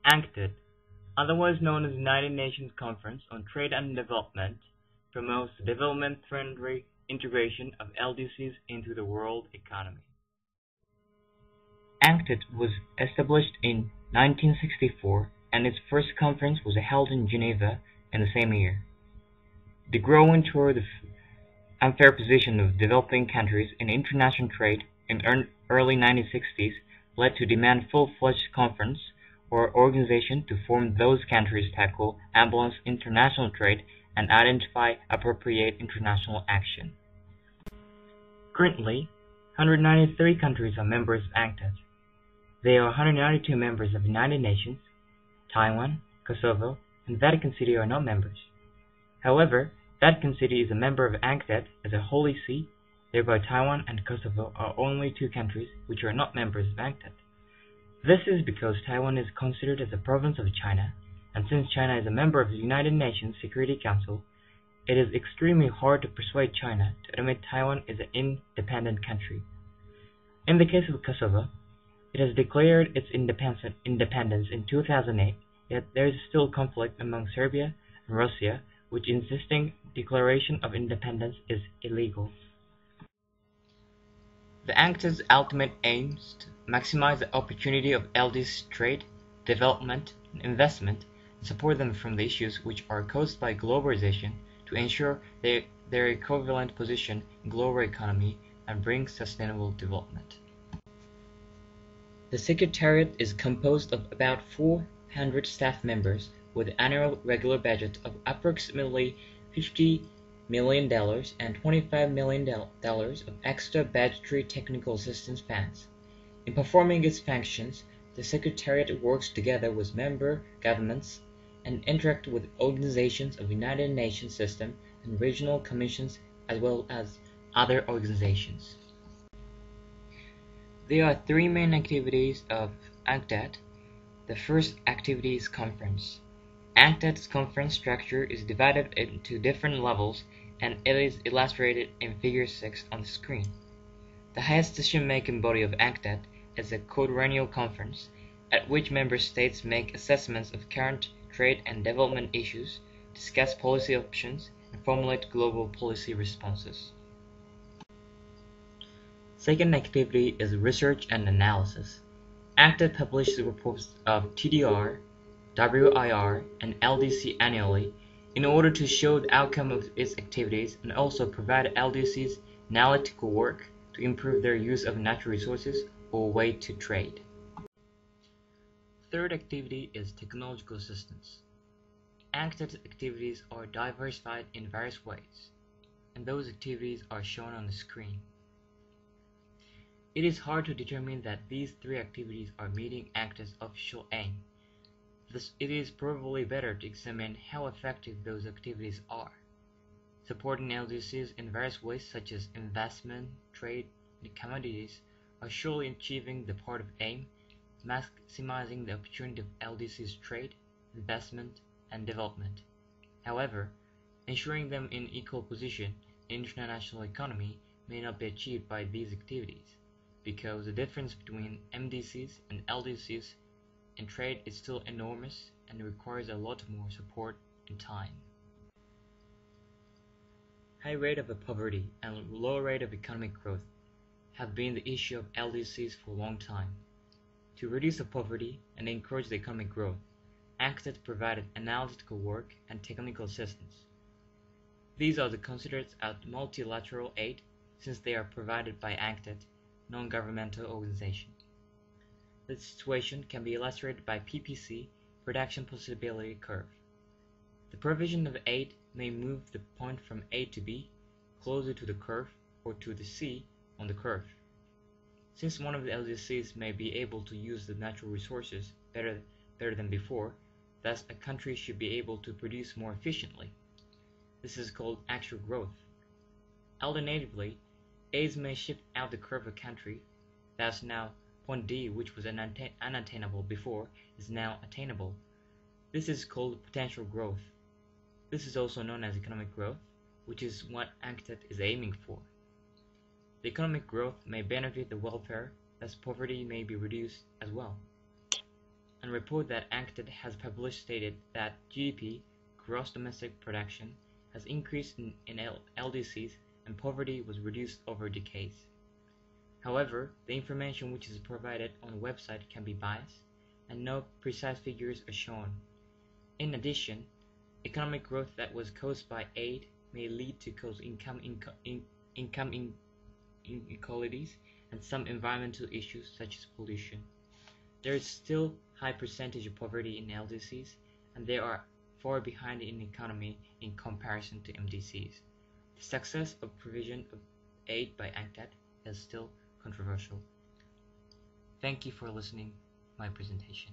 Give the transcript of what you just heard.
UNCTAD, otherwise known as United Nations Conference on Trade and Development, promotes the development-friendly integration of LDCs into the world economy. UNCTAD was established in 1964 and its first conference was held in Geneva in the same year. The growing toward the unfair position of developing countries in international trade in early 1960s led to demand full-fledged conference or organization to form those countries tackle balance international trade and identify appropriate international action. Currently, 193 countries are members of UNCTAD. There are 192 members of the United Nations. Taiwan, Kosovo, and Vatican City are not members. However, Vatican City is a member of UNCTAD as a Holy See, thereby Taiwan and Kosovo are only two countries which are not members of UNCTAD. This is because Taiwan is considered as a province of China, and since China is a member of the United Nations Security Council, it is extremely hard to persuade China to admit Taiwan as an independent country. In the case of Kosovo, it has declared its independence in 2008, yet there is still conflict among Serbia and Russia, which insisting declaration of independence is illegal. The UNCTAD's ultimate aim is to maximize the opportunity of LDCs trade, development, and investment, and support them from the issues which are caused by globalization to ensure their equivalent position in global economy and bring sustainable development. The Secretariat is composed of about 400 staff members with an annual regular budget of approximately $50 million and $25 million of extra budgetary technical assistance funds. In performing its functions, the Secretariat works together with member governments and interacts with organizations of the United Nations system and regional commissions as well as other organizations. There are three main activities of UNCTAD. The first activity is conference. UNCTAD's conference structure is divided into different levels and it is illustrated in Figure 6 on the screen. The highest decision-making body of UNCTAD is the quadrennial conference, at which member states make assessments of current trade and development issues, discuss policy options, and formulate global policy responses. Second activity is research and analysis. UNCTAD publishes reports of TDR, WIR, and LDC annually in order to show the outcome of its activities and also provide LDCs analytical work to improve their use of natural resources or way to trade. Third activity is technological assistance. UNCTAD's activities are diversified in various ways, and those activities are shown on the screen. It is hard to determine that these three activities are meeting UNCTAD's official aim. Thus, it is probably better to examine how effective those activities are. Supporting LDCs in various ways such as investment, trade, and commodities are surely achieving the part of aim, maximizing the opportunity of LDCs trade, investment, and development. However, ensuring them in equal position in international economy may not be achieved by these activities, because the difference between MDCs and LDCs in trade is still enormous and requires a lot more support and time. High rate of poverty and low rate of economic growth have been the issue of LDCs for a long time. To reduce the poverty and encourage the economic growth, UNCTAD provided analytical work and technical assistance. These are considered as multilateral aid since they are provided by UNCTAD, non-governmental organization. The situation can be illustrated by PPC, production possibility curve. The provision of aid may move the point from A to B, closer to the curve, or to the C on the curve. Since one of the LDCs may be able to use the natural resources better than before, thus a country should be able to produce more efficiently. This is called actual growth. Alternatively, aids may shift out the curve of a country, thus now point D, which was unattainable before, is now attainable. This is called potential growth. This is also known as economic growth, which is what UNCTAD is aiming for. The economic growth may benefit the welfare, thus poverty may be reduced as well. and a report that UNCTAD has published stated that GDP, gross domestic production, has increased in LDCs and poverty was reduced over decades. However, the information which is provided on the website can be biased, and no precise figures are shown. In addition, economic growth that was caused by aid may lead to cause income inequalities and some environmental issues such as pollution. There is still high percentage of poverty in LDCs, and they are far behind in economy in comparison to MDCs. The success of provision of aid by UNCTAD is still controversial. Thank you for listening to my presentation.